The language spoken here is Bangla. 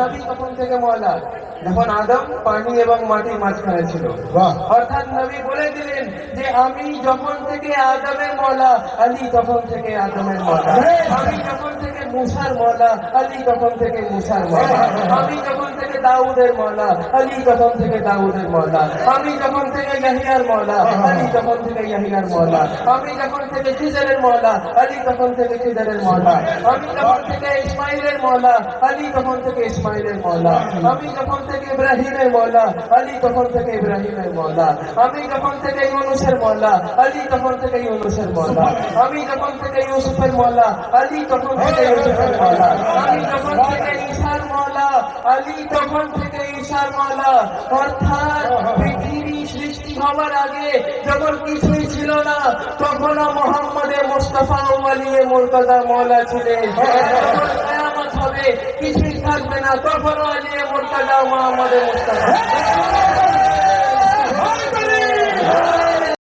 নবী তখন থেকে মওলা, যখন আদম পানি এবং মাটির মাঝখানে ছিল। অর্থাৎ নবী বলে দিলেন যে আমি যখন থেকে আদমের মওলা, আলী তখন থেকে আদমের মওলা। আমি যখন থেকে মুসার মওলা, আলী তখন থেকে মুসার মওলা। আমি যখন থেকে দাউদের মওলা, আলী তখন থেকে দাউদের মওলা। আমি যখন থেকে ইয়াহিয়ার মওলা, আলী তখন থেকে ইয়াহিয়ার মওলা। আমি যখন থেকে খিজরের মওলা, আলী তখন থেকে খিজরের মওলা। আমি যখন থেকে ইসমাইলের মওলা, আলী তখন থেকে ইসমাইলের মওলা। আমি যখন থেকে ইব্রাহিমের মওলা, আলী তখন থেকে ইব্রাহিমের মওলা। আমি যখন থেকে ইউনুসের মওলা, আলী তখন থেকে ইউনুসের মওলা। আমি যখন থেকে ইউসুফের মওলা, আলী তখন থেকে ইউসুফের মওলা। আমি যখন থেকে ঈসার মওলা, আলী তখন থেকে ঈসার মওলা। অর্থাৎ পৃথিবী সৃষ্টি হওয়ার আগে যখন কিছুই ছিল না, তখনও মোহাম্মদে মুস্তাফা ওয়ালিয়ে মুর্তজা মওলা ছিলেন। যখন কিয়ামত হবে কিছুই থাকবে না, তখনও আলিয়ে মুর্তজা মোহাম্মদে মুস্তাফা।